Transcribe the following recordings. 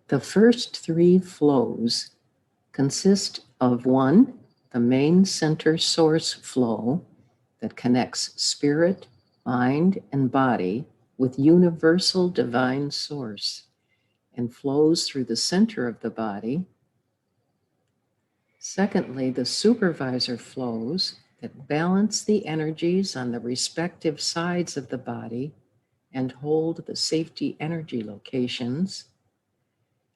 The first three flows consist of one, the main center source flow that connects spirit, mind, and body with universal divine source and flows through the center of the body. Secondly, the supervisor flows that balance the energies on the respective sides of the body and hold the safety energy locations.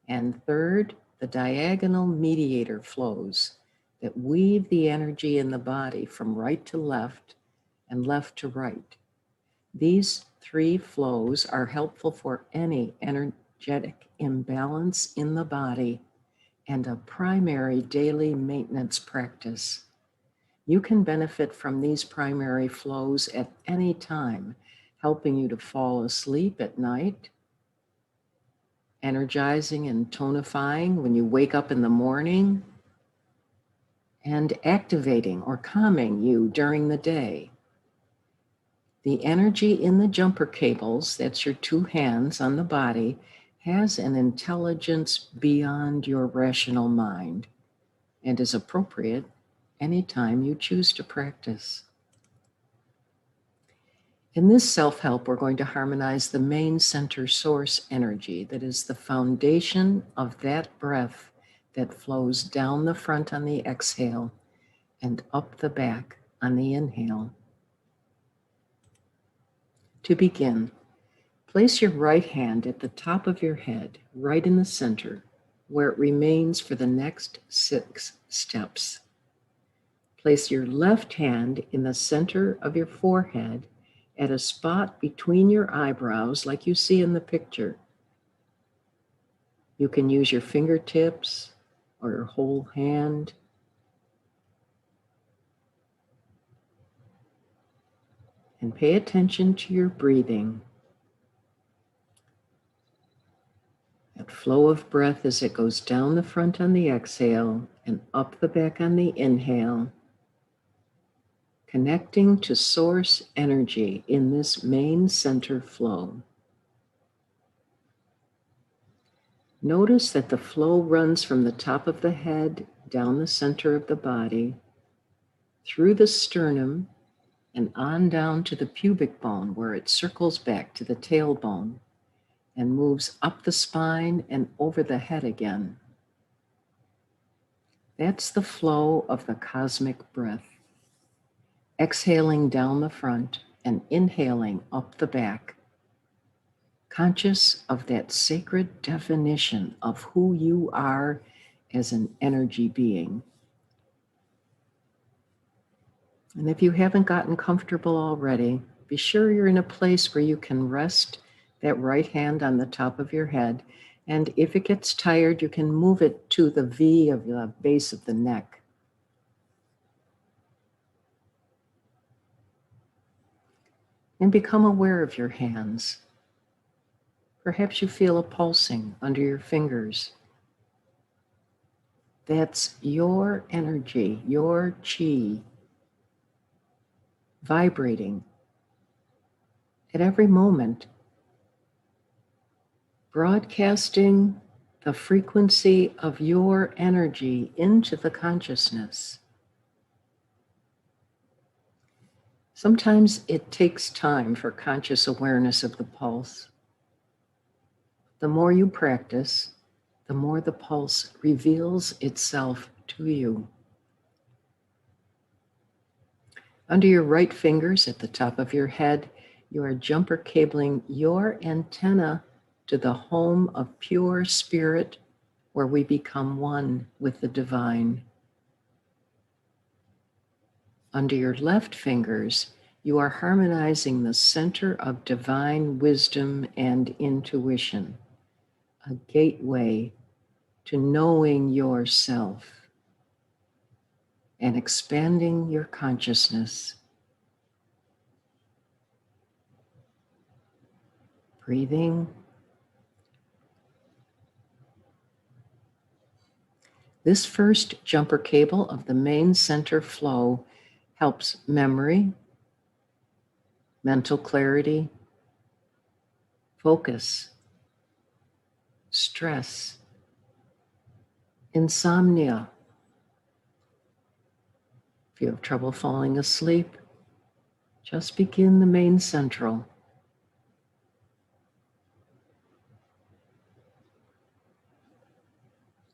And third, the diagonal mediator flows that weave the energy in the body from right to left and left to right. These three flows are helpful for any energetic imbalance in the body and a primary daily maintenance practice. You can benefit from these primary flows at any time, helping you to fall asleep at night, energizing and tonifying when you wake up in the morning, and activating or calming you during the day. The energy in the jumper cables, that's your two hands on the body, has an intelligence beyond your rational mind and is appropriate anytime you choose to practice. In this self-help, we're going to harmonize the main center source energy that is the foundation of that breath that flows down the front on the exhale and up the back on the inhale. To begin, place your right hand at the top of your head, right in the center, where it remains for the next 6 steps. Place your left hand in the center of your forehead at a spot between your eyebrows like you see in the picture. You can use your fingertips or your whole hand. And pay attention to your breathing. That flow of breath as it goes down the front on the exhale and up the back on the inhale, connecting to source energy in this main center flow. Notice that the flow runs from the top of the head down the center of the body, through the sternum, and on down to the pubic bone where it circles back to the tailbone and moves up the spine and over the head again. That's the flow of the cosmic breath. Exhaling down the front and inhaling up the back. Conscious of that sacred definition of who you are as an energy being. And if you haven't gotten comfortable already, be sure you're in a place where you can rest that right hand on the top of your head. And if it gets tired, you can move it to the V of the base of the neck. And become aware of your hands. Perhaps you feel a pulsing under your fingers. That's your energy, your chi, vibrating at every moment, broadcasting the frequency of your energy into the consciousness. Sometimes it takes time for conscious awareness of the pulse. The more you practice, the more the pulse reveals itself to you. Under your right fingers at the top of your head, you are jumper cabling your antenna to the home of pure spirit, where we become one with the divine. Under your left fingers, you are harmonizing the center of divine wisdom and intuition, a gateway to knowing yourself and expanding your consciousness. Breathing. This first jumper cable of the main center flow helps memory, mental clarity, focus, stress, insomnia. If you have trouble falling asleep, just begin the main central.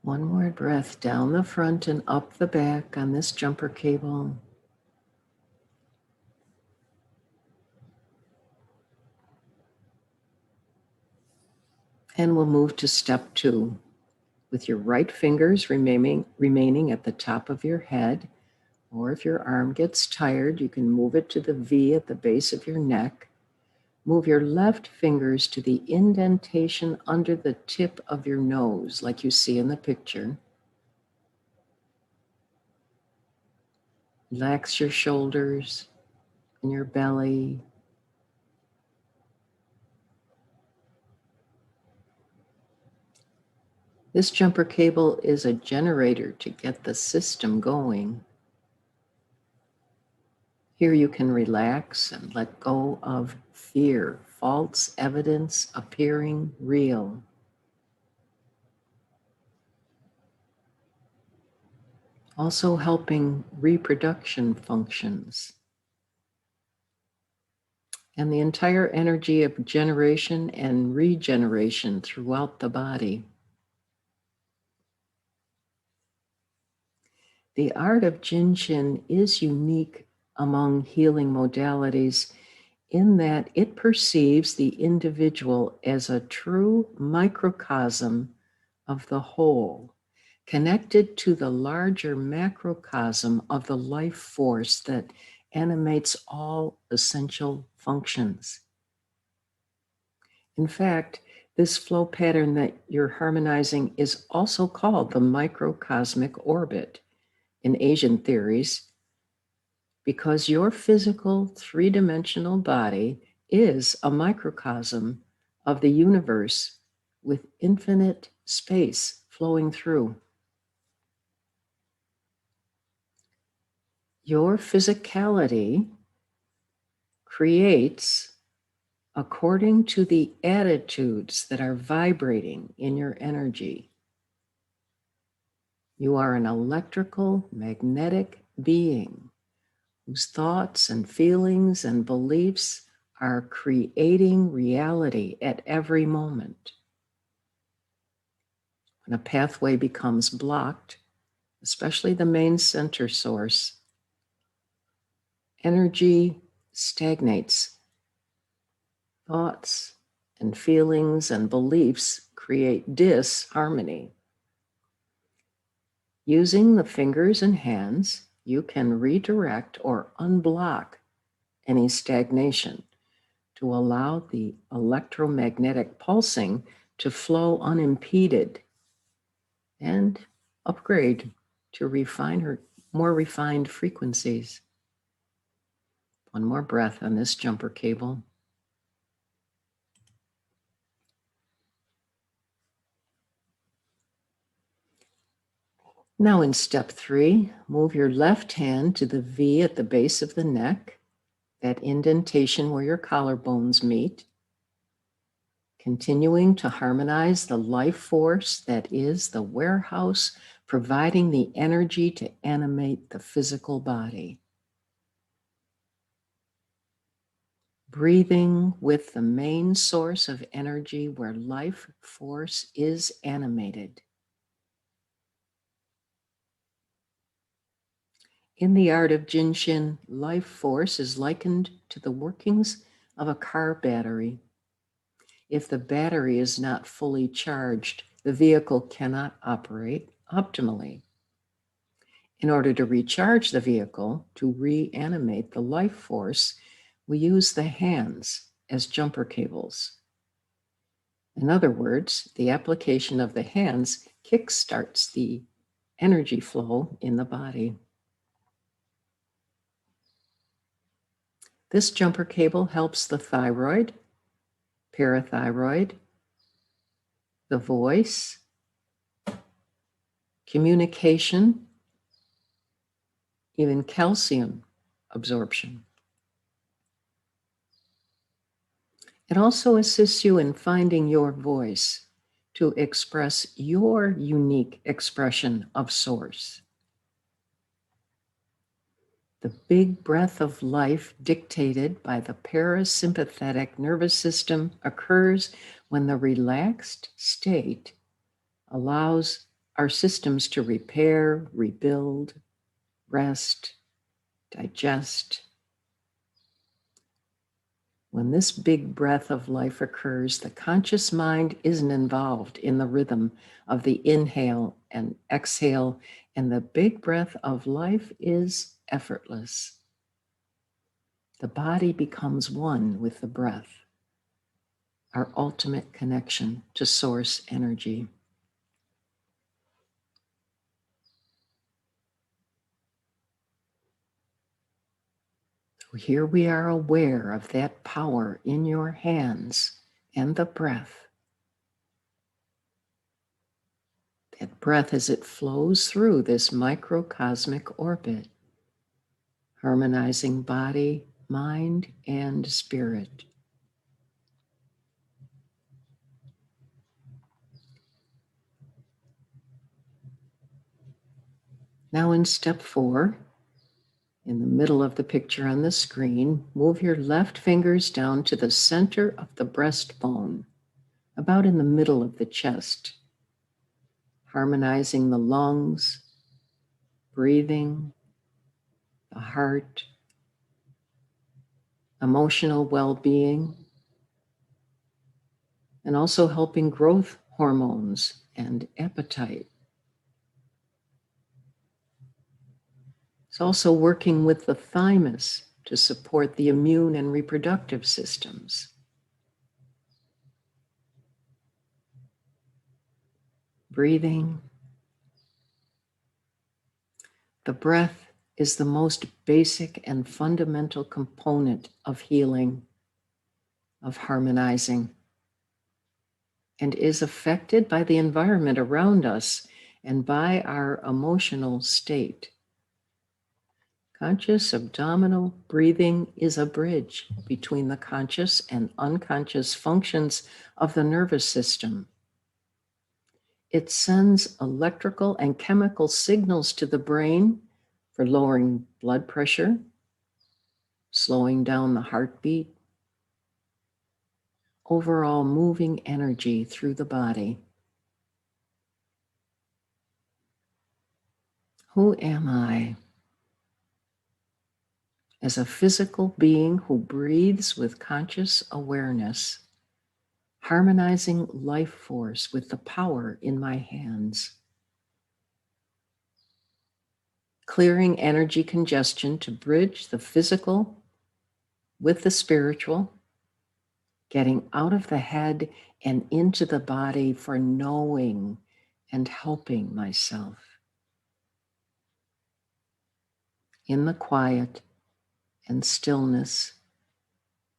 One more breath down the front and up the back on this jumper cable. And we'll move to step 2. With your right fingers remaining at the top of your head, or if your arm gets tired, you can move it to the V at the base of your neck. Move your left fingers to the indentation under the tip of your nose, like you see in the picture. Relax your shoulders and your belly. This jumper cable is a generator to get the system going. Here you can relax and let go of fear, false evidence appearing real. Also helping reproduction functions. And the entire energy of generation and regeneration throughout the body. The art of Jin Shin is unique among healing modalities in that it perceives the individual as a true microcosm of the whole, connected to the larger macrocosm of the life force that animates all essential functions. In fact, this flow pattern that you're harmonizing is also called the microcosmic orbit in Asian theories, because your physical three-dimensional body is a microcosm of the universe with infinite space flowing through. Your physicality creates according to the attitudes that are vibrating in your energy. You are an electrical, magnetic being whose thoughts and feelings and beliefs are creating reality at every moment. When a pathway becomes blocked, especially the main center source, energy stagnates. Thoughts and feelings and beliefs create disharmony. Using the fingers and hands, you can redirect or unblock any stagnation to allow the electromagnetic pulsing to flow unimpeded and upgrade to more refined frequencies. One more breath on this jumper cable. Now in step 3, move your left hand to the V at the base of the neck, that indentation where your collarbones meet, continuing to harmonize the life force that is the warehouse providing the energy to animate the physical body. Breathing with the main source of energy where life force is animated. In the art of Jin Shin, life force is likened to the workings of a car battery. If the battery is not fully charged, the vehicle cannot operate optimally. In order to recharge the vehicle, to reanimate the life force, we use the hands as jumper cables. In other words, the application of the hands kickstarts the energy flow in the body. This jumper cable helps the thyroid, parathyroid, the voice, communication, even calcium absorption. It also assists you in finding your voice, to express your unique expression of source. The big breath of life dictated by the parasympathetic nervous system occurs when the relaxed state allows our systems to repair, rebuild, rest, digest. When this big breath of life occurs, the conscious mind isn't involved in the rhythm of the inhale and exhale, and the big breath of life is effortless. The body becomes one with the breath, our ultimate connection to source energy. Here we are aware of that power in your hands and the breath. That breath as it flows through this microcosmic orbit, harmonizing body, mind, and spirit. Now in step 4, in the middle of the picture on the screen, move your left fingers down to the center of the breastbone, about in the middle of the chest, harmonizing the lungs, breathing, the heart, emotional well-being, and also helping growth hormones and appetite. It's also working with the thymus to support the immune and reproductive systems. Breathing. The breath is the most basic and fundamental component of healing, of harmonizing, and is affected by the environment around us and by our emotional state. Conscious abdominal breathing is a bridge between the conscious and unconscious functions of the nervous system. It sends electrical and chemical signals to the brain for lowering blood pressure, slowing down the heartbeat, overall moving energy through the body. Who am I? As a physical being who breathes with conscious awareness, harmonizing life force with the power in my hands, clearing energy congestion to bridge the physical with the spiritual, getting out of the head and into the body for knowing and helping myself. In the quiet and stillness,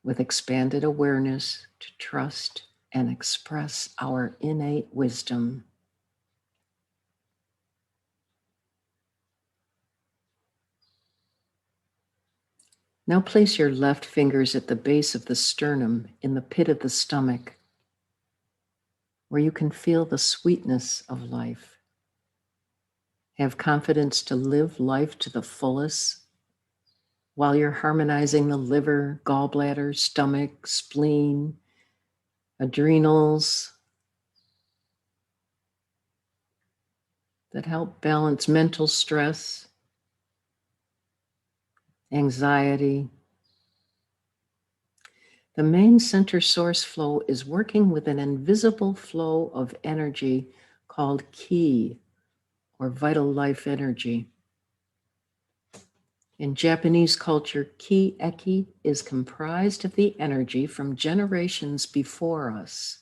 with expanded awareness to trust and express our innate wisdom. Now place your left fingers at the base of the sternum in the pit of the stomach, where you can feel the sweetness of life. Have confidence to live life to the fullest while you're harmonizing the liver, gallbladder, stomach, spleen, adrenals that help balance mental stress, anxiety. The main center source flow is working with an invisible flow of energy called ki, or vital life energy. In Japanese culture, ki eki is comprised of the energy from generations before us,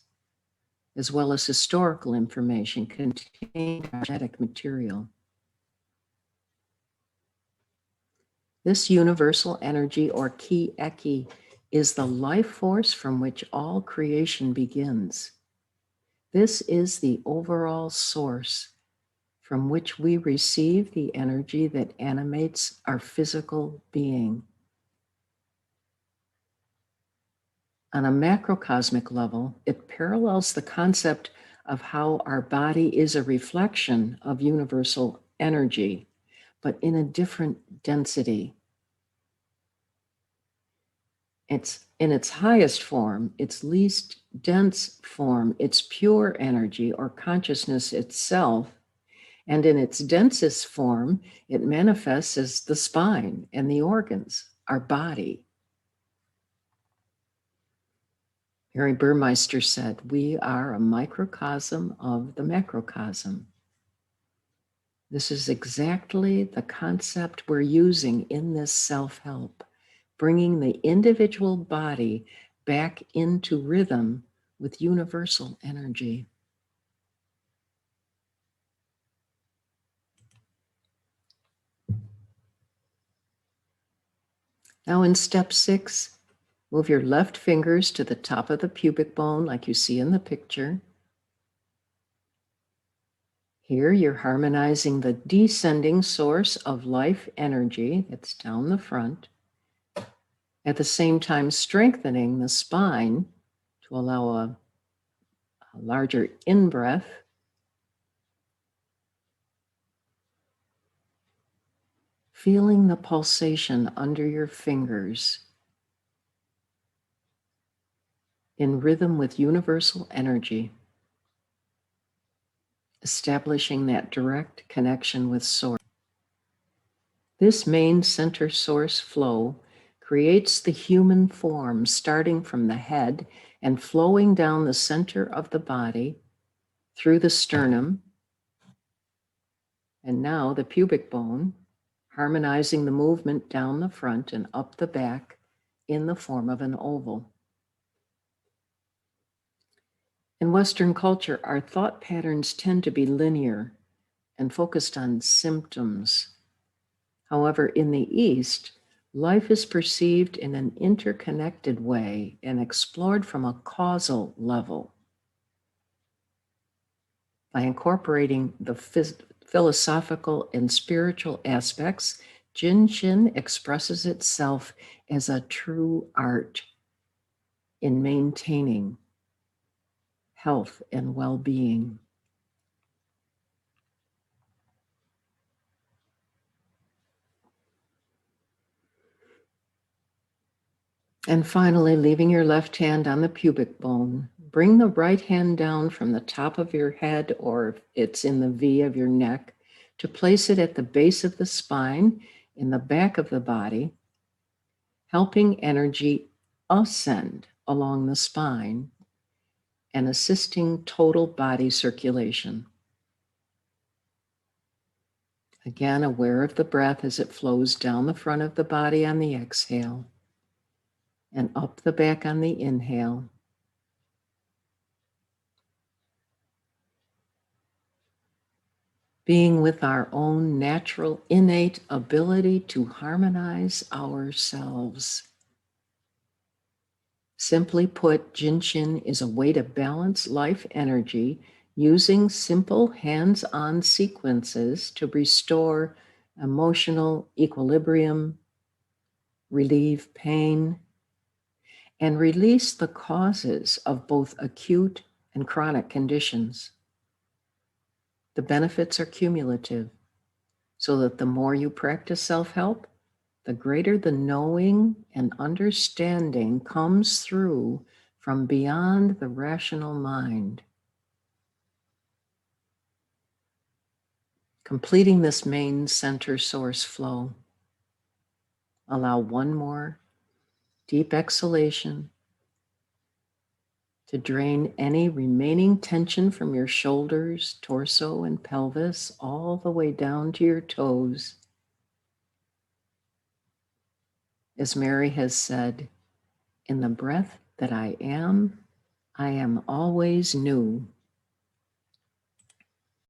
as well as historical information contained in genetic material. This universal energy, or ki eki, is the life force from which all creation begins. This is the overall source from which we receive the energy that animates our physical being. On a macrocosmic level, it parallels the concept of how our body is a reflection of universal energy, but in a different density. It's in its highest form, its least dense form, its pure energy or consciousness itself. And in its densest form, it manifests as the spine and the organs, our body. Harry Burmeister said, "We are a microcosm of the macrocosm." This is exactly the concept we're using in this self-help, bringing the individual body back into rhythm with universal energy. Now in step 6, move your left fingers to the top of the pubic bone like you see in the picture. Here you're harmonizing the descending source of life energy that's down the front, at the same time strengthening the spine to allow a larger in-breath. Feeling the pulsation under your fingers in rhythm with universal energy, establishing that direct connection with Source. This main center source flow creates the human form starting from the head and flowing down the center of the body through the sternum, and now the pubic bone, harmonizing the movement down the front and up the back in the form of an oval. In Western culture, our thought patterns tend to be linear and focused on symptoms. However, in the East, life is perceived in an interconnected way and explored from a causal level. By incorporating the philosophical and spiritual aspects, Jin Shin expresses itself as a true art in maintaining health and well-being. And finally, leaving your left hand on the pubic bone, bring the right hand down from the top of your head, or if it's in the V of your neck, to place it at the base of the spine, in the back of the body, helping energy ascend along the spine and assisting total body circulation. Again, aware of the breath as it flows down the front of the body on the exhale and up the back on the inhale. Being with our own natural, innate ability to harmonize ourselves. Simply put, Jin Shin is a way to balance life energy using simple hands-on sequences to restore emotional equilibrium, relieve pain, and release the causes of both acute and chronic conditions. The benefits are cumulative, so that the more you practice self-help, the greater the knowing and understanding comes through from beyond the rational mind. Completing this main center source flow, allow one more deep exhalation to drain any remaining tension from your shoulders, torso, and pelvis, all the way down to your toes. As Mary has said, in the breath that I am always new.